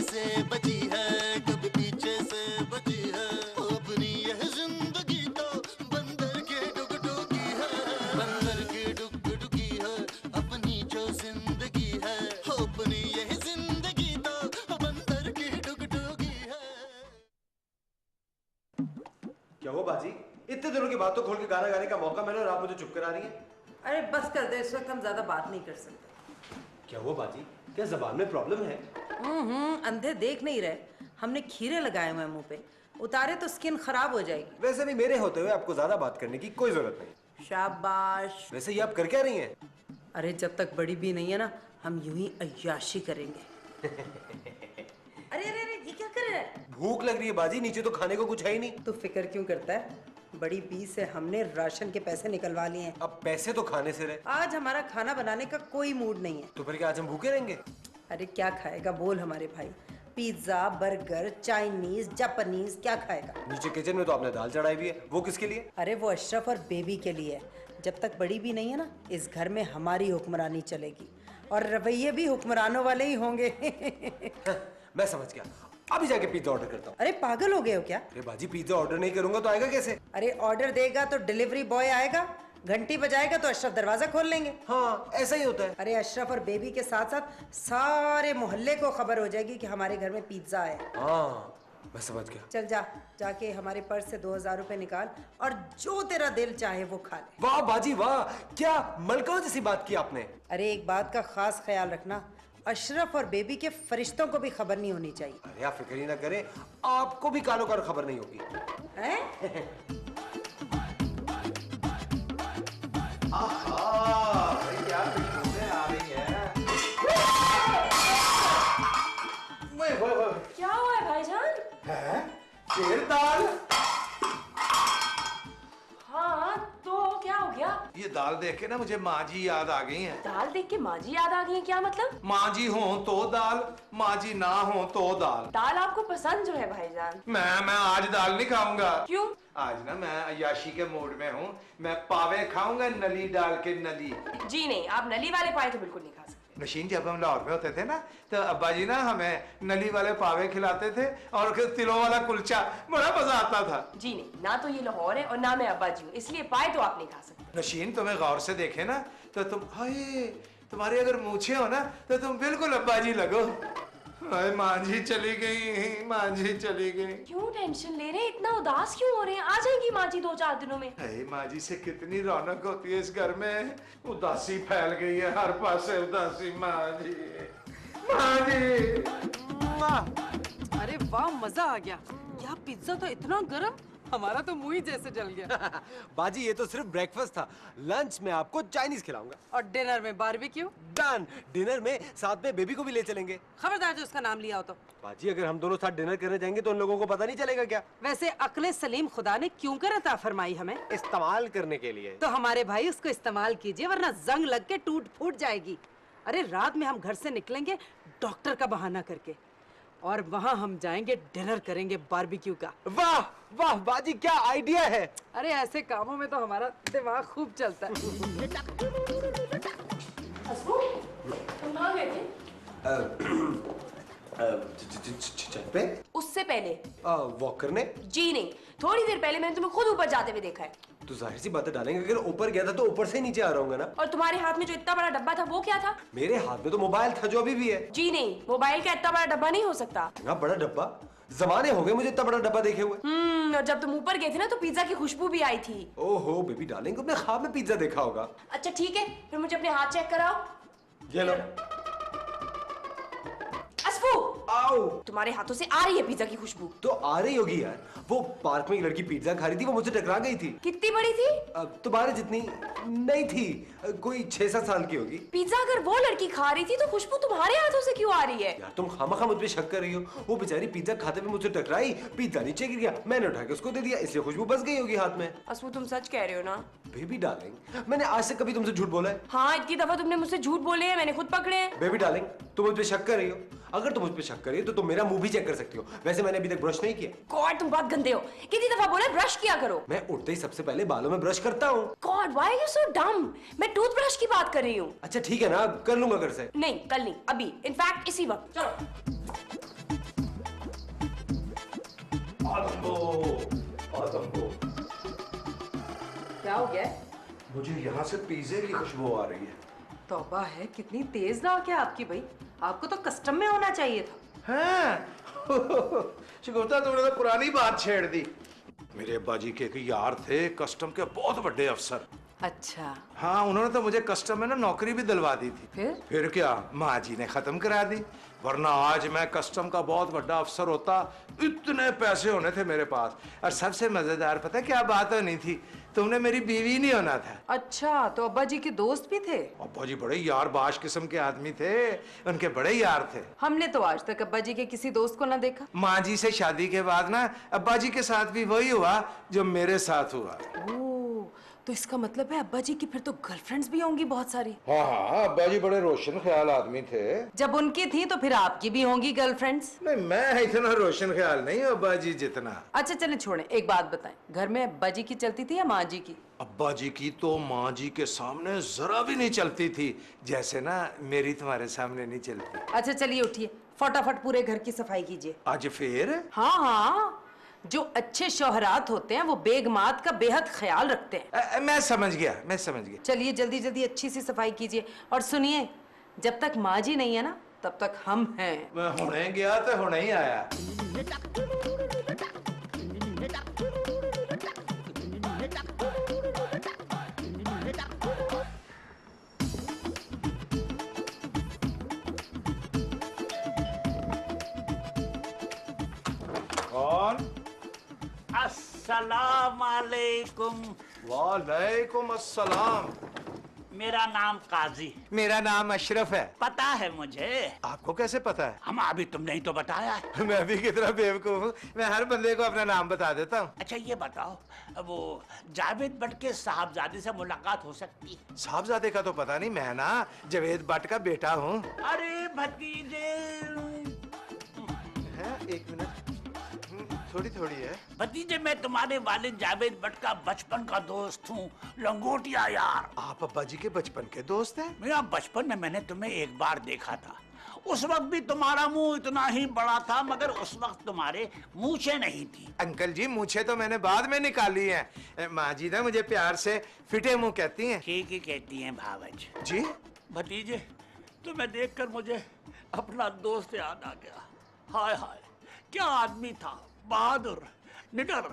से बची है, कभी पीछे से बची है। अपनी यह जिंदगी तो बंदर के डुगडुगी है, बंदर की डुगडुगी है अपनी जो जिंदगी है। अपनी यह जिंदगी तो बंदर की डुगडुगी है। क्या हुआ बाजी? इतने दिनों के बाद तो खोल के गाना गाने का मौका मिला और आप मुझे चुप करा रही हैं। अरे बस कर दे, इस वक्त हम ज्यादा बात नहीं कर सकते। क्या हुआ बाजी? क्या जबान में प्रॉब्लम है? अंधे देख नहीं रहे, हमने खीरे लगाए हुए हैं मुंह पे, उतारे तो स्किन खराब हो जाएगी। वैसे भी मेरे होते हुए आपको ज्यादा बात करने की कोई जरूरत नहीं। शाबाश। वैसे ये आप कर क्या रही हैं? अरे जब तक बड़ी भी नहीं है ना, हम यूं ही अय्याशी करेंगे। अरे अरे अरे ये क्या कर रहा है? भूख लग रही है बाजी, नीचे तो खाने को कुछ है ही नहीं। तू फिक्र क्यों करता है? बड़ी बी से हमने राशन के पैसे निकलवा लिए हैं। अब पैसे तो खाने से रहे। आज हमारा खाना बनाने का कोई मूड नहीं है। तो फिर क्या आज हम भूखे रहेंगे? अरे क्या खाएगा बोल हमारे भाई? पिज्जा, बर्गर, चाइनीज, जापानीज, क्या खाएगा? नीचे किचन में तो आपने दाल चढ़ाई हुई है, वो किसके लिए? अरे वो अशरफ और बेबी के लिए है। जब तक बड़ी भी नहीं है ना, इस घर में हमारी हुक्मरानी चलेगी और रवैये भी हुक्मरानों वाले ही होंगे। मैं समझ गया, अभी जाके पिज्जा ऑर्डर करता हूँ। अरे पागल हो गए हो क्या? अरे बाजी पिज्जा ऑर्डर नहीं करूंगा तो आएगा कैसे? अरे ऑर्डर देगा तो डिलीवरी बॉय आएगा, घंटी बजाएगा तो अशरफ दरवाजा खोल लेंगे। हाँ ऐसा ही होता है। अरे अशरफ और बेबी के साथ साथ सारे मोहल्ले को खबर हो जाएगी कि हमारे घर में पिज्जा है। हाँ मैं समझ गया। चल जा, जाके हमारे पर्स से 2000 रुपए निकाल और जो तेरा दिल चाहे वो खा ले। वाह बाजी वाह, क्या मलका जैसी बात की आपने। अरे एक बात का खास ख्याल रखना, अशरफ और बेबी के फरिश्तों को भी खबर नहीं होनी चाहिए। अरे आप फिक्र ही ना करें, आपको भी कालो कार खबर नहीं होगी। हैं? क्या खुशबू आ रही है। क्या हुआ है भाईजान? है? शेर दाल? हाँ तो क्या हो गया? ये दाल देख के ना मुझे माँ जी याद आ गई हैं। दाल देख के माँ जी याद आ गई है, क्या मतलब? माँ जी हो तो दाल, माँ जी ना हो तो दाल। दाल आपको पसंद जो है भाईजान? मैं आज दाल नहीं खाऊंगा। क्यों? आज ना मैं अय्याशी के मूड में हूँ, मैं पावे खाऊंगा नली डाल के नली। जी नहीं, आप नली वाले पाए तो बिल्कुल नहीं खा सकते। नशीन जब हम लाहौर में होते थे ना, तो अब्बा जी ना हमें नली वाले पावे खिलाते थे और तिलों वाला कुलचा, बड़ा मजा आता था। जी नहीं, ना तो ये लाहौर है और ना मैं अब्बा जी हूँ, इसलिए पाए तो आप नहीं खा सकते। नशीन तुम्हें गौर से देखे ना तो तुम, हाय तुम्हारी अगर मूछे हो ना तो तुम बिल्कुल अब्बा जी लगो। हाय माँ जी चली गई, माँ जी चली गई। क्यों टेंशन ले रहे हैं, इतना उदास क्यों हो रहे हैं? आ जाएगी माँ जी 2-4 दिनों में। हाय माँ जी से कितनी रौनक होती है इस घर में, उदासी फैल गई है हर पास से उदासी। माँ जी, माँ जी। अरे वाह, मजा आ गया। क्या पिज्जा तो इतना गरम, हमारा तो मुंह ही जैसे जल गया। बाजी ये तो सिर्फ ब्रेकफास्ट था, लंच में आपको चाइनीज खिलाऊंगा। और डिनर में बारबेक्यू। डन। डिनर में साथ में बेबी को भी ले चलेंगे। खबरदार जो उसका नाम लिया हो तो। बाजी अगर हम दोनों साथ डिनर करने जाएंगे तो उन लोगों को पता नहीं चलेगा क्या? वैसे अक्ले सलीम खुदा ने क्यों कर अता फरमाई हमें? इस्तेमाल करने के लिए। तो हमारे भाई उसको इस्तेमाल कीजिए, वरना जंग लग के टूट फूट जाएगी। अरे रात में हम घर से निकलेंगे डॉक्टर का बहाना करके, और वहाँ हम जाएंगे डिनर करेंगे बारबेक्यू का। वाह वाह बाजी, क्या आइडिया है। अरे ऐसे कामों में तो हमारा दिमाग खूब चलता है। हसबू, तुम कहाँ गए थे? छत पे उससे पहले वॉक करने। जी नहीं, थोड़ी देर पहले मैंने तुम्हें खुद ऊपर जाते हुए देखा है। तो जाहिर सी बातें डालेंगे, अगर ऊपर गया था तो ऊपर से नीचे आ रहा हूँ ना। और तुम्हारे हाथ में जो इतना बड़ा डब्बा था वो क्या था? मेरे हाथ में तो मोबाइल था जो अभी भी है। जी नहीं, मोबाइल का इतना बड़ा डब्बा नहीं हो सकता। इतना बड़ा डब्बा? जमाने हो गए मुझे इतना बड़ा डब्बा देखे हुए। और जब तुम ऊपर गए थे ना तो पिज्जा की खुशबू भी आई थी। ओहो बेबी डार्लिंग, अपने ख्वाब में पिज्जा देखा होगा। अच्छा ठीक है, फिर मुझे अपने हाथ चेक कराओ। ये लो। असफू, आओ। तुम्हारे हाथों से आ रही है पिज्जा की खुशबू। तो आ रही होगी यार, वो पार्क में एक लड़की पिज्जा खा रही थी, वो मुझसे टकरा गई थी। कितनी बड़ी थी? तुम्हारे जितनी नहीं थी, कोई 6-7 साल की होगी। पिज्जा अगर वो लड़की खा रही थी तो खुशबू तुम्हारे हाथों से क्यों आ रही है? यार तुम खामखा मुझ पे शक कर रही हो। वो बेचारी पिज्जा खाते हुए मुझसे टकराई, पिज्जा नीचे गिर गया, मैंने उठा के उसको दे दिया, इसलिए खुशबू बच गई होगी हाथ में। असफू तुम सच कह रहे हो ना? बेबी डार्लिंग, मैंने आज तक कभी तुमसे झूठ बोला है? हाँ, इतनी दफा तुमने मुझसे झूठ बोले हैं, मैंने खुद पकड़े हैं। बेबी डार्लिंग, तुम मुझ पे शक कर रही हो? अगर तुम मुझ पे शक कर रही हो तो तुम मेरा मुंह भी चेक कर सकती हो। वैसे मैंने अभी तक ब्रश नहीं किया। गॉड तुम बहुत गंदे हो, कितनी दफा बोले ब्रश किया करो। मैं उठते ही सबसे पहले बालों में ब्रश करता हूँ। God why are you so dumb? मैं टूथब्रश की बात कर रही हूँ। अच्छा ठीक है ना, कर लूंगा घर से। नहीं कल नहीं, अभी, इनफैक्ट इसी वक्त। चलो आदम्बो, आदम्बो। क्या हो गया? मुझे यहाँ से पिज्जे की खुशबू आ रही है। तौबा है, कितनी तेज नाक है आपकी भाई। आपको तो कस्टम में होना चाहिए था। हैं? शिकोता तुमने तो पुरानी बात छेड़ दी। मेरे अब्बा जी के एक यार थे कस्टम के बहुत बड़े अफसर। अच्छा, हाँ, उन्होंने तो मुझे कस्टम में ना नौकरी भी दिलवा दी थी। फिर क्या, माँ जी ने खत्म करा दी, वरना आज मैं कस्टम का बहुत बड़ा अफसर होता। इतने पैसे होने थे मेरे पास। और सबसे मजेदार पता है क्या बात होनी थी? तुमने मेरी बीवी नहीं होना था। अच्छा, तो अब्बा जी के दोस्त भी थे? अब्बा जी बड़े यार बाश किस्म के आदमी थे, उनके बड़े यार थे। हमने तो आज तक अब्बा जी के किसी दोस्त को ना देखा। माँ जी से शादी के बाद ना अब्बा जी के साथ भी वही हुआ जो मेरे साथ हुआ। ओह, तो इसका मतलब है अब्बा जी की फिर तो गर्लफ्रेंड्स भी होंगी बहुत सारी। हाँ हाँ, अब्बा जी बड़े रोशन ख्याल आदमी थे। जब उनकी थी तो फिर आपकी भी होंगी गर्लफ्रेंड्स। नहीं, मैं इतना रोशन ख्याल नहीं हूँ अब्बा जी जितना। अच्छा चले छोड़े, एक बात बताएं, घर में अब्बा जी की चलती थी या माँ जी की? अब्बा जी की तो माँ जी के सामने जरा भी नहीं चलती थी, जैसे ना मेरी तुम्हारे सामने नहीं चलती। अच्छा चलिए उठिए, फटाफट पूरे घर की सफाई कीजिए। आज फिर? हाँ हाँ, जो अच्छे शौहरात होते हैं वो बेगमात का बेहद ख्याल रखते हैं। मैं समझ गया, मैं समझ गया। चलिए जल्दी जल्दी अच्छी सी सफाई कीजिए। और सुनिए, जब तक माँ जी नहीं है ना तब तक हम हैं। मैं हुणे गया तो हुणे ही आया। कौन? अस्सलाम वालेकुम। वालेकुम अस्सलाम। मेरा नाम काजी। मेरा नाम अशरफ है। पता है मुझे। आपको कैसे पता है? हम अभी तुमने ही तो बताया है। मैं भी कितना बेवकूफ हूँ, मैं हर बंदे को अपना नाम बता देता हूँ। अच्छा ये बताओ, वो जावेद भट्ट के साहबजादे से मुलाकात हो सकती है? साहबजादे का तो पता नहीं, मैं ना जावेद भट्ट का बेटा हूँ। अरे भतीजे। एक मिनट, थोड़ी थोड़ी है। भतीजे, मैं तुम्हारे वालिद जावेद भट्ट का बचपन का दोस्त हूँ, लंगोटिया यार। आप अब्बा जी के बचपन के दोस्त हैं? मेरा बचपन में मैंने तुम्हें एक बार देखा था। उस वक्त भी तुम्हारा मुंह इतना ही बड़ा था, मगर उस वक्त तुम्हारे मूछें नहीं थी। अंकल जी, मूछें तो मैंने बाद में निकाली हैं। माँ जी ना मुझे प्यार से फिटे मुंह कहती हैं। ठीक ही कहती हैं भावज जी। भतीजे, तुम्हें देखकर मुझे अपना दोस्त याद आ गया। हाय हाय, क्या आदमी था, बहादुर, निडर,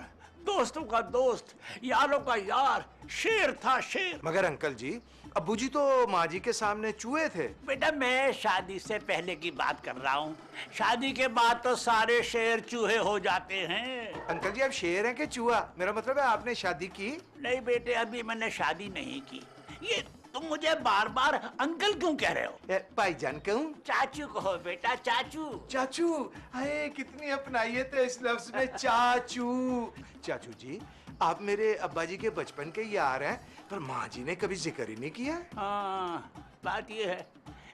दोस्तों का दोस्त, यारों का यार, शेर था शेर। मगर अंकल जी, अब्बू जी तो माँ जी के सामने चूहे थे। बेटा, मैं शादी से पहले की बात कर रहा हूँ। शादी के बाद तो सारे शेर चूहे हो जाते हैं। अंकल जी, आप शेर हैं कि चूहा? मेरा मतलब है आपने शादी की? नहीं बेटे, अभी मैंने शादी नहीं की। ये तुम मुझे बार बार अंकल क्यों कह रहे हो? भाईजान कहूँ? चाचू कहो बेटा, चाचू। चाचू, हाय कितनी अपनाइयत है इस लफ्ज में, चाचू। चाचू जी, आप मेरे अब्बा जी के बचपन के यार हैं, पर माँ जी ने कभी जिक्र ही नहीं किया। हाँ, बात ये है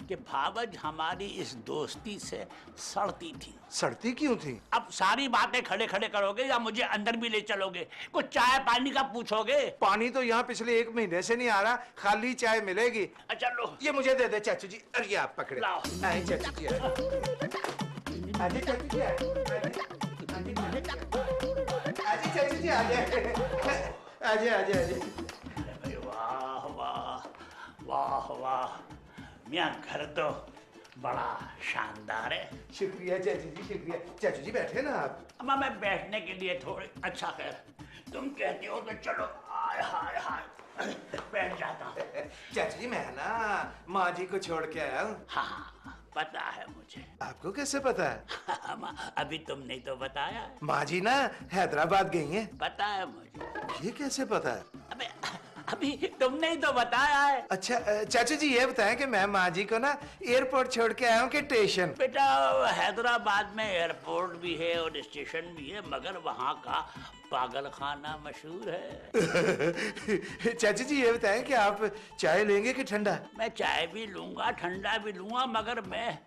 कि भावज हमारी इस दोस्ती से सड़ती थी। सड़ती क्यों थी? अब सारी बातें खड़े खड़े करोगे या मुझे अंदर भी ले चलोगे? कुछ चाय पानी का पूछोगे? पानी तो यहाँ पिछले 1 महीने से नहीं आ रहा, खाली चाय मिलेगी। अच्छा लो, ये मुझे दे दे चाचू जी। अरे ये आप पकड़े। लाओ। आए चाचू जी, आए। आजे चाचू जी, आए। आजे चाचू जी, आजे। आजे आजे आजे। अरे वाह वाह वाह वाह, मियाँ घर तो बड़ा शानदार है। शुक्रिया चाचू जी, शुक्रिया। चाचू जी बैठे ना आप। अम्मा, मैं बैठने के लिए थोड़ी, अच्छा खैर तुम कहती हो तो चलो। हाय हाय हाय, बैठ जाता हूँ। चाचू जी, मैं ना माँ जी को छोड़ के आया हूँ। हाँ, पता है मुझे। आपको कैसे पता है? अम्मा, अभी तुमने तो बताया है। माँ जी ना हैदराबाद गई हैं। पता है मुझे। ये कैसे पता है? अबे, अभी तुमने ही तो बताया है। अच्छा चाचू जी, ये बताएं कि मैं माँ जी को ना एयरपोर्ट छोड़ के आया हूँ कि स्टेशन? बेटा, हैदराबाद में एयरपोर्ट भी है और स्टेशन भी है, मगर वहाँ का पागल खाना मशहूर है। चाचू जी, ये बताएं कि आप चाय लेंगे कि ठंडा? मैं चाय भी लूंगा, ठंडा भी लूंगा, मगर मैं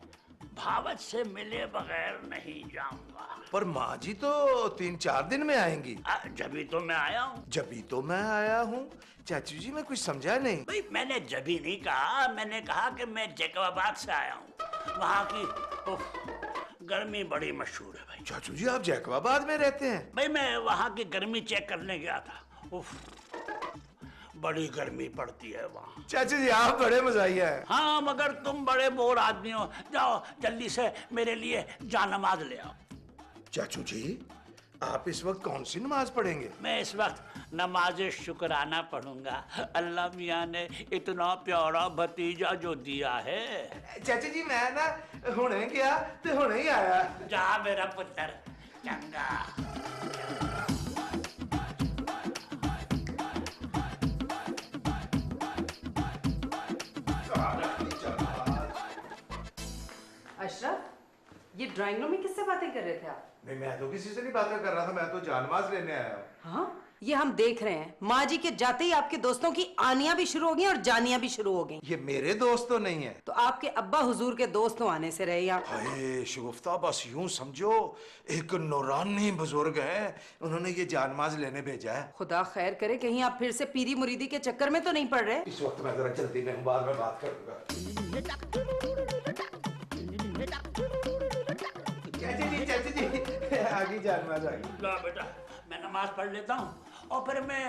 भावत से मिले बगैर नहीं जाऊंगा। पर माँ जी तो 3-4 दिन में आएंगी। जभी तो मैं आया हूँ। जभी तो मैं आया हूँ। चाचू जी, मैं कुछ समझा नहीं। भाई, मैंने जभी नहीं कहा, मैंने कहा कि मैं जैकबाबाद से आया हूँ। वहाँ की गर्मी बड़ी मशहूर है भाई। चाचू जी आप जैकबाबाद में रहते हैं? भाई मैं वहाँ की गर्मी चेक करने गया था। उफ, बड़ी गर्मी पड़ती है वहाँ। चाचू जी आप बड़े मजाइया हैं। हाँ मगर तुम बड़े बोर आदमी हो। जाओ जल्दी से मेरे लिए जानमाज ले आओ। चाचू जी आप इस वक्त कौन सी नमाज पढ़ेंगे? मैं इस वक्त नमाज शुक्राना पढ़ूंगा। अल्लाह मियाँ ने इतना प्यारा भतीजा जो दिया है। चाचू जी मैं ना हुणे गया तो हुणे ही आया। जा मेरा पुत्र, चंगा। अशरफ, ये ड्राइंग रूम में किससे बातें कर रहे थे आप? नहीं मैं तो किसी से नहीं बातें कर रहा था, मैं तो जानमाज लेने आया हूँ। हाँ, ये हम देख रहे हैं माँ जी के जाते ही आपके दोस्तों की आनियां भी शुरू हो गई और जानियां भी शुरू हो गई। ये मेरे दोस्त तो नहीं है। तो आपके अब्बा हुजूर के दोस्त तो आने से रहे यहाँ। हाय शगुफ्ता बस यूं समझो एक नूरानी बुजुर्ग हैं, उन्होंने ये जानमाज लेने भेजा है। खुदा खैर करे कहीं आप फिर से पीरी मुरीदी के चक्कर में तो नहीं पड़ रहे। इस वक्त मैं जरा जल्दी में हूँ, बाद में बात करूंगा। चाची जी आगे जानमाज आ गई। ला बेटा मैं नमाज पढ़ लेता हूँ और फिर मैं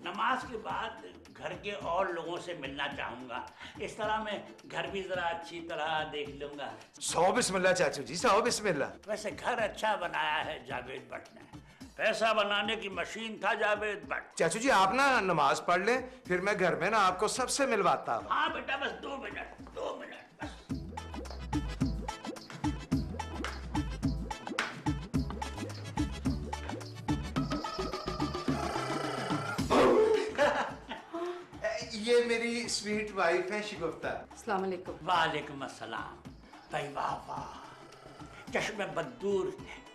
नमाज के बाद घर के और लोगों से मिलना चाहूँगा। इस तरह मैं घर भी जरा अच्छी तरह देख लूँगा। 100 बिस्मिल्लाह चाचू जी, 100 बिस्मिल्लाह। वैसे घर अच्छा बनाया है जावेद भट्ट ने। पैसा बनाने की मशीन था जावेद भट्ट। चाचू जी आप ना नमाज पढ़ लें, फिर मैं घर में ना आपको सबसे मिलवाता हूँ। हाँ बेटा बस 2 मिनट, 2 मिनट बस। ये मेरी स्वीट वाइफ है शिगुफ्ता। अस्सलाम वालेकुम। वालेकुम अस्सलाम। भाई वाह वाह, चश्मे बदूर,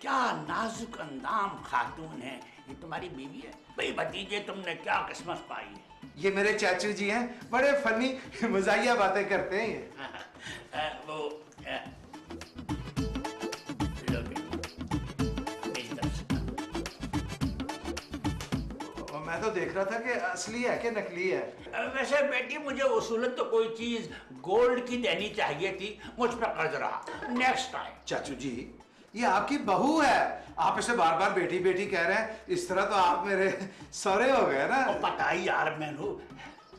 क्या नाजुक अंदाम खातून है। ये तुम्हारी बीवी है? भाई भतीजे तुमने क्या किस्मत पाई है। ये मेरे चाचू जी हैं, बड़े फनी मजाइया बातें करते हैं ये। वो लो मेरी तरफ से। और मैं तो देख रहा था कि असली है कि नकली है। वैसे बेटी मुझे उसूलन तो कोई चीज गोल्ड की देनी चाहिए थी, मुझ पर कर्ज रहा। Next time. चाचू जी ये आपकी बहू है, आप इसे बार बार बेटी बेटी कह रहे हैं, इस तरह तो आप मेरे सौरे हो गए ना। और पता ही यार मैनू,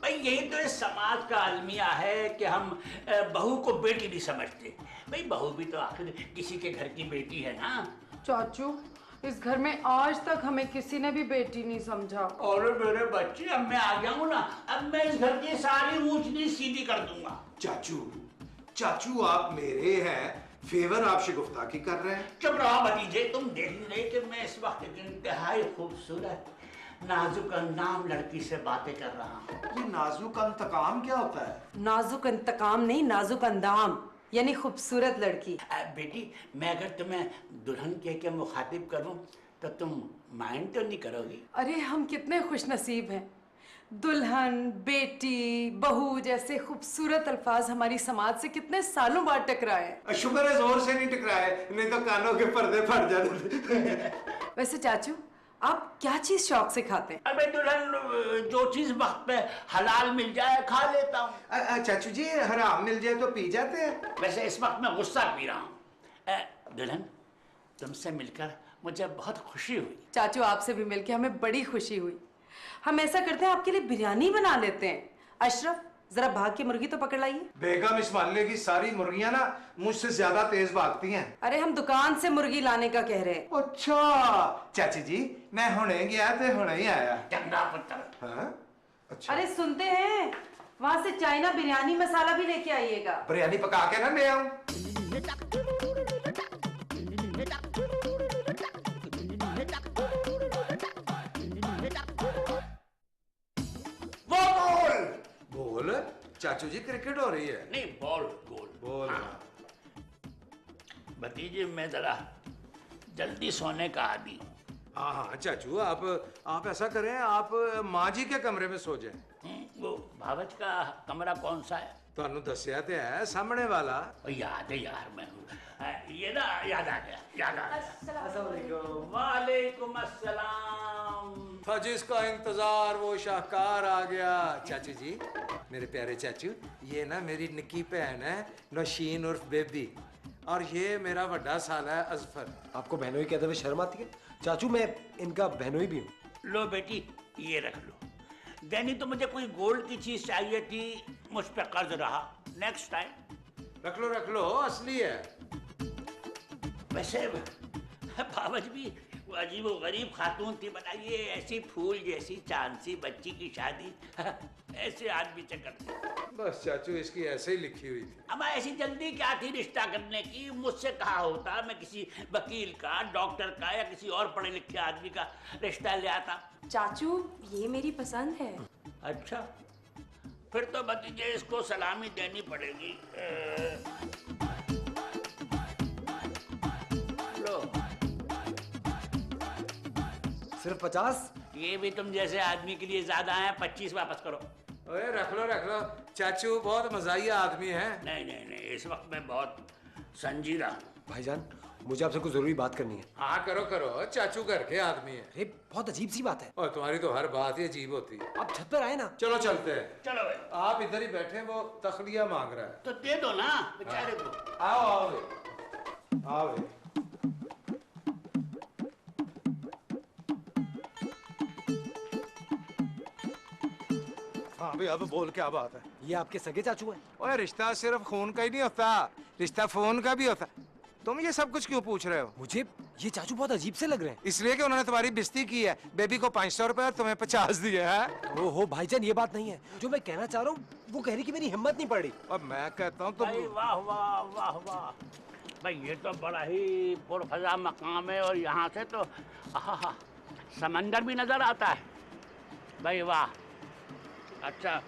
भाई यही तो इस समाज का अलमिया है कि हम बहू को बेटी नहीं समझते। भाई बहू भी तो आखिर किसी के घर की बेटी है ना। चाचू इस घर में आज तक हमें किसी ने भी बेटी नहीं समझा। और मेरे बच्चे अब मैं आ गया हूँ ना, अब मैं इस घर की सारी ऊंच नीच सीधी कर दूंगा। चाचू चाचू आप मेरे हैं, फेवर आप शिगुफ्ता की कर रहे हैं। चुप रहो भतीजे, तुम देख नहीं रहे कि मैं इस वक्त एक इंतहाई खूबसूरत नाजुक अंदाम लड़की से बातें कर रहा हूँ। ये नाजुक इंतकाम क्या होता है? नाजुक इंतकाम नहीं, नाजुक अंदाम यानी खूबसूरत लड़की। बेटी मैं अगर तुम्हें दुल्हन कह के मुखातिब करूं तो तुम माइंड तो नहीं करोगी? अरे हम कितने खुश नसीब हैं, दुल्हन, बेटी, बहू जैसे खूबसूरत अल्फाज हमारी समाज से कितने सालों बाद टकराए। शुक्र है जोर से नहीं टकराए, नहीं तो कानों के पर्दे फट जाते। वैसे चाचू आप क्या चीज शौक से खाते हैं? अबे दुल्हन जो चीज वक्त पे हलाल मिल जाए खा लेता हूँ। चाचू जी हराम मिल जाए तो पी जाते हैं। वैसे इस वक्त मैं गुस्सा पी रहा हूँ। दुल्हन तुमसे मिलकर मुझे बहुत खुशी हुई। चाचू आपसे भी मिलके हमें बड़ी खुशी हुई। हम ऐसा करते हैं आपके लिए बिरयानी बना लेते हैं। अशरफ जरा भाग के मुर्गी तो पकड़ लाइए। बेगम इस मोहल्ले की सारी मुर्गियां ना मुझसे ज्यादा तेज भागती हैं। अरे हम दुकान से मुर्गी लाने का कह रहे हैं। अच्छा चाची जी मैं हुणे गया तो हुणे ही आया। चंगा पुत्र। हाँ? अच्छा अरे सुनते हैं, वहाँ से चाइना बिरयानी मसाला भी लेके आइएगा। बिरयानी पका के ना ले आऊं। वो गोल बोल चाचू जी क्रिकेट हो रही है। नहीं बॉल गोल बोल। हाँ। भतीजे मैं जरा जल्दी सोने का आदी हूँ। हाँ हाँ चाचू आप ऐसा करें, आप माँ जी के कमरे में सो जाएं। वो भावच का कमरा कौन सा है? ਤੁਹਾਨੂੰ ਦੱਸਿਆ ਤੇ है सामने वाला। याद है यार मैं ये ना याद आ गया, याद आ गया। वालेकुम अस्सलाम। था जिसका इंतजार वो शाहकार आ गया। चाचू जी मेरे प्यारे चाचू, ये ना मेरी निक्की बहन है नौशीन उर्फ बेबी, और ये मेरा बड़ा साला है अजफर। आपको बहनोई कहते हुए शर्म आती है? चाचू मैं इनका बहनोई भी हूँ। लो बेटी ये रख लो। दैनी तो मुझे कोई गोल्ड की चीज चाहिए थी, मुझ पे कर्ज रहा। नेक्स्ट टाइम रख लो, असली है। वैसे बाबा जी भी वो अजीब व गरीब खातून थी, बताइए ऐसी फूल जैसी चांद सी बच्ची की शादी ऐसे आदमी से करते। बस चाचू इसकी ऐसे ही लिखी हुई थी। अब ऐसी जल्दी क्या थी रिश्ता करने की? मुझसे कहा होता मैं किसी वकील का, डॉक्टर का या किसी और पढ़े लिखे आदमी का रिश्ता ले आता। चाचू ये मेरी पसंद है। अच्छा फिर तो भतीजे इसको सलामी देनी पड़ेगी। लो सिर्फ 50? ये भी तुम जैसे आदमी के लिए ज्यादा है, 25 वापस करो। ओए रख लो, चाचू बहुत मजाहिया आदमी है। नहीं नहीं नहीं, इस वक्त मैं बहुत संजीदा हूँ। भाईजान मुझे आपसे कुछ जरूरी बात करनी है। हाँ करो, चाचू घर के आदमी है। अरे बहुत अजीब सी बात है। और तुम्हारी तो हर बात ही अजीब होती है। आप छत पर आए ना। चलो चलते हैं। चलो भाई, आप इधर ही बैठे, वो तखलिया मांग रहा है। तो दे दो ना बेचारे को। आओ बे। हाँ भाई अब बोल, क्या बात है? ये आपके सगे चाचू हैं? ओए रिश्ता सिर्फ खून का ही नहीं होता, रिश्ता फोन का भी होता। तुम ये सब कुछ क्यों पूछ रहे हो? मुझे ये चाचू बहुत अजीब से लग रहे हैं। इसलिए कि उन्होंने तुम्हारी बेइज्जती की है। बेबी को 500 रुपए और तुम्हें 50 दिए हैं। ओहो भाईजान ये बात नहीं है। जो मैं कहना चाह रहा हूँ वो कह रही कि मेरी हिम्मत नहीं पड़ रही। और मैं कहता हूँ भाई वाह वाह वाह वाह भाई, ये तो बड़ा ही पुरफजा मकाम है और यहाँ से तो आहा समंदर भी नजर आता है। भाई वाह। अच्छा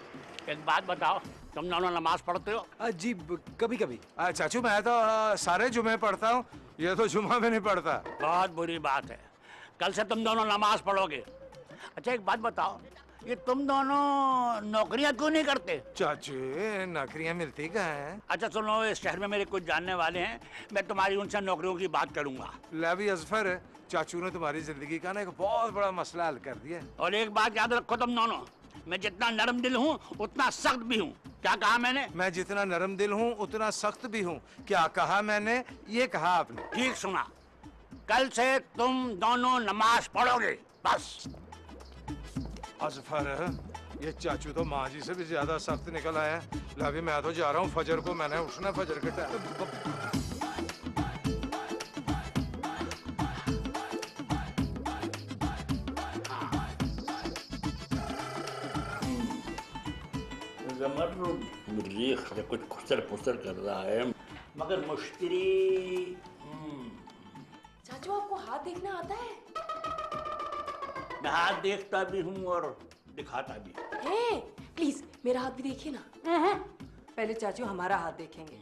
एक बात बताओ, तुम दोनों नमाज पढ़ते हो? अजीब कभी कभी। चाचू मैं तो सारे जुमे पढ़ता हूँ, ये तो जुमा में नहीं पढ़ता। बहुत बुरी बात है, कल से तुम दोनों नमाज पढ़ोगे। अच्छा एक बात बताओ, ये तुम दोनों नौकरियां क्यों नहीं करते? चाचू नौकरियां मिलती कहाँ हैं? अच्छा सुनो, इस शहर में मेरे कुछ जानने वाले हैं, मैं तुम्हारी उनसे नौकरियों की बात करूंगा। लावी अजफर, चाचू ने तुम्हारी जिंदगी का ना एक बहुत बड़ा मसला हल कर दिया। और एक बात याद रखो तुम दोनों, मैं जितना नरम दिल हूँ उतना सख्त भी हूँ। क्या कहा मैंने? मैं जितना नरम दिल हूँ उतना सख्त भी हूँ। क्या कहा मैंने? ये कहा आपने। ठीक सुना, कल से तुम दोनों नमाज पढ़ोगे बस। अजफर ये चाचू तो माँ जी से भी ज्यादा सख्त निकल आया है। लावी मैं तो जा रहा हूँ, फजर को मैंने उठना, फजर के टाइम। मरीख से कुछ खुसर फुसर कर रहा है, मगर मुश्तरी। चाचू आपको हाथ देखना आता है? मैं हाथ देखता भी हूँ और दिखाता भी। है प्लीज मेरा हाथ भी देखिए ना। पहले चाचू हमारा हाथ देखेंगे।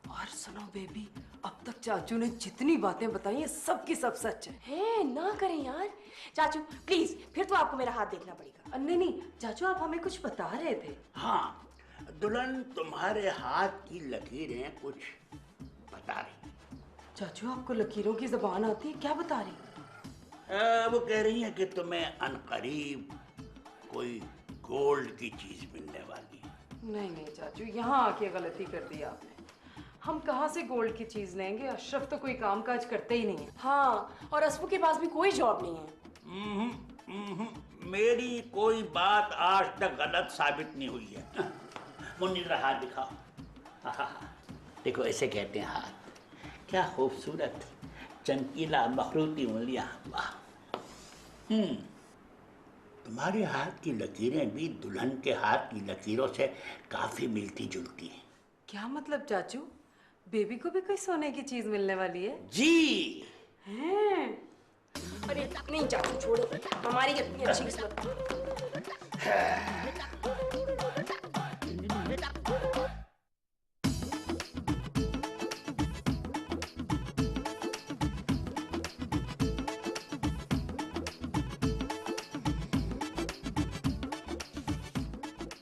और सुनो बेबी, अब तक चाचू ने जितनी बातें बताई हैं सब की सब सच है। ना करें यार चाचू प्लीज, फिर तो आपको मेरा हाथ देखना पड़ेगा। नहीं चाचू आप हमें कुछ बता रहे थे। हाँ दुल्हन, तुम्हारे हाथ की लकीरें कुछ बता रही। चाचू आपको लकीरों की जुबान आती है? क्या बता रही? वो कह रही है कि तुम्हें अनकरीब कोई गोल्ड की चीज मिलने वाली है। नहीं चाचू, यहाँ आके गलती कर दी आपने। हम कहाँ से गोल्ड की चीज लेंगे? अशरफ तो कोई काम काज करते ही नहीं है। हाँ, और असफू के पास भी कोई जॉब नहीं है। मेरी कोई बात आज तक गलत साबित नहीं हुई है। मुन्नीर हाथ दिखाओ। देखो ऐसे कहते हैं हाथ, क्या खूबसूरत चमकीला मखरूती उंगलियां। वाह। तुम्हारे हाथ की लकीरें भी दुल्हन के हाथ की लकीरों से काफी मिलती जुलती हैं। क्या मतलब चाचू? बेबी को भी कोई सोने की चीज मिलने वाली है? जी। हैं? अरे नहीं चाचू छोड़ो, हमारी कितनी अच्छी किस्मत।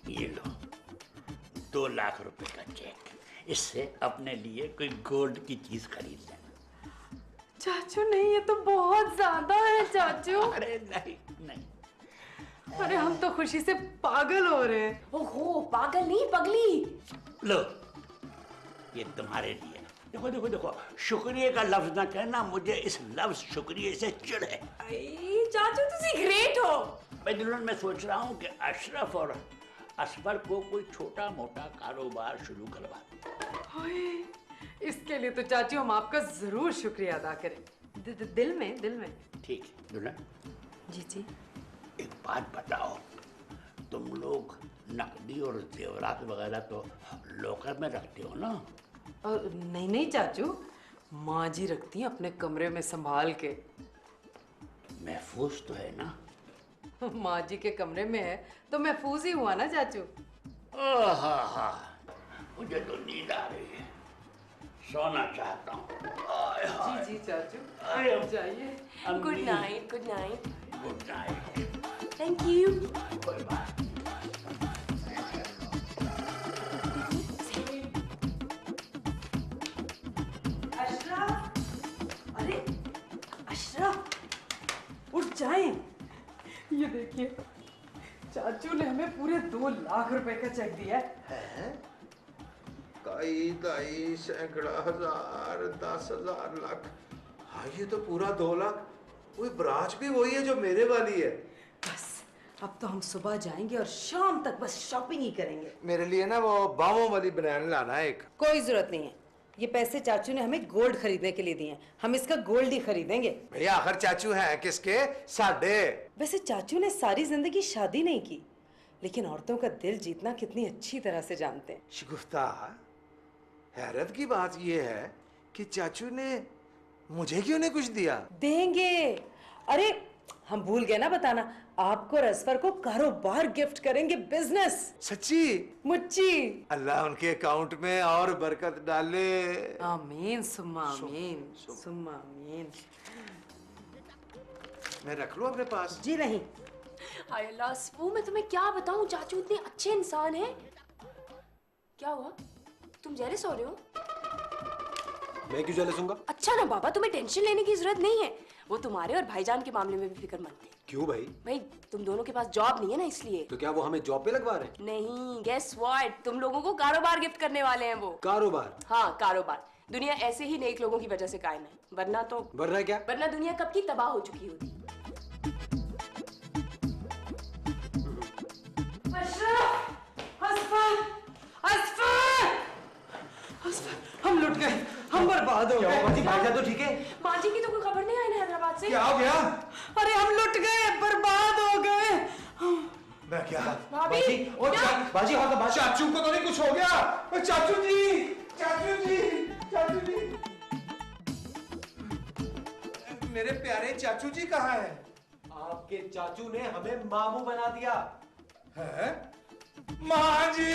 ये लो 2 लाख रुपए का चेक, इससे अपने लिए कोई गोल्ड की चीज खरीद लेना। चाचू नहीं, ये तो बहुत ज्यादा है चाचू। अरे नहीं नहीं, अरे हम तो खुशी से पागल हो रहे हैं। ओहो पागल नहीं पगली। लो ये तुम्हारे लिए देखो देखो देखो, शुक्रिया का लफ्ज ना कहना, मुझे इस लफ्ज शुक्रिया से चिढ़ है। आई चाचू तुसी ग्रेट हो। मैं दुल्हन में सोच रहा हूँ कि अशरफ और असफर को कोई छोटा मोटा कारोबार शुरू करवा दूं। ओए, इसके लिए तो चाचू हम आपका जरूर शुक्रिया अदा करें। दिल में। ठीक है दुल्हन, जी जी। एक बात बताओ, तुम लोग नकदी और जेवरात वगैरह तो लॉकर में रखते हो ना? नहीं चाचू, माँ जी रखती हैं अपने कमरे में संभाल के। महफूज तो है ना? माँ जी के कमरे में है तो महफूज ही हुआ ना चाचू। हा, मुझे तो नींद आ रही है, सोना चाहता हूँ। जी चाचू, अरे जाइए। Good night. Good night. Good night. Thank you. कोई बात नहीं। अरे अशरफ, उठ जाएं। ये देखिए, चाचू ने हमें पूरे 2 लाख रुपए का चेक दिया है। कई दाई सैकड़ा हजार 10,000 लाख। हाँ ये तो पूरा 2 लाख। वो ब्रांच भी वही है जो मेरे वाली है। बस अब तो हम सुबह जाएंगे और शाम तक बस शॉपिंग ही करेंगे। मेरे लिए ना वो बाहों वाली बनैन लाना है एक। कोई जरूरत नहीं है, ये पैसे चाचू ने हमें गोल्ड खरीदने के लिए दिए हैं, हम इसका गोल्ड ही खरीदेंगे। भैया आखिर चाचू हैं किसके? साडे। वैसे चाचू ने सारी जिंदगी शादी नहीं की, लेकिन औरतों का दिल जीतना कितनी अच्छी तरह से जानते हैं। शिगुफ्ता, हैरत की बात यह है कि चाचू ने मुझे क्यों नहीं कुछ दिया? देंगे। अरे हम भूल गए ना बताना, आपको और असफर को कारोबार गिफ्ट करेंगे, बिजनेस। सच्ची? मुच्ची। अल्लाह उनके अकाउंट में और बरकत डाले। आमीन सुम्मा आमीन सुम्मा आमीन। मैं रख लूं अपने पास? जी नहीं। हाय अल्लाह असफू, मैं तुम्हें क्या बताऊं, चाचू इतने अच्छे इंसान हैं। क्या हुआ, तुम जेलस हो रहे हो? मैं क्यों जेलस हूँगा? अच्छा ना बाबा, तुम्हें टेंशन लेने की जरूरत नहीं है, वो तुम्हारे और भाईजान के मामले में भी फिक्रमंद थे। क्यों भाई? भाई तुम दोनों के पास जॉब नहीं है ना, इसलिए। तो क्या वो हमें जॉब पे लगवा रहे हैं? नहीं, गेस व्हाट, तुम लोगों को कारोबार गिफ्ट करने वाले हैं वो। कारोबार? हाँ कारोबार। दुनिया ऐसे ही नेक लोगों की वजह से कायम है, वरना तो वरना क्या? वरना दुनिया कब की तबाह हो चुकी होती। हम लुट गए, हम बर्बाद हो गए। माँ जी भाईजान तो ठीक है? माँ जी की तो कोई खबर नहीं आई ना हैदराबाद से। क्या हो गया? अरे हम लुट गए, बर्बाद हो गए। मैं क्या? भाभी, बाजी हाँ बाजी। चाचू को तो नहीं कुछ हो गया? चाचू जी, चाचू जी, चाचू जी, मेरे प्यारे चाचू जी कहाँ हैं? आपके चाचू ने हमें मामू बना दिया है? माँ जी,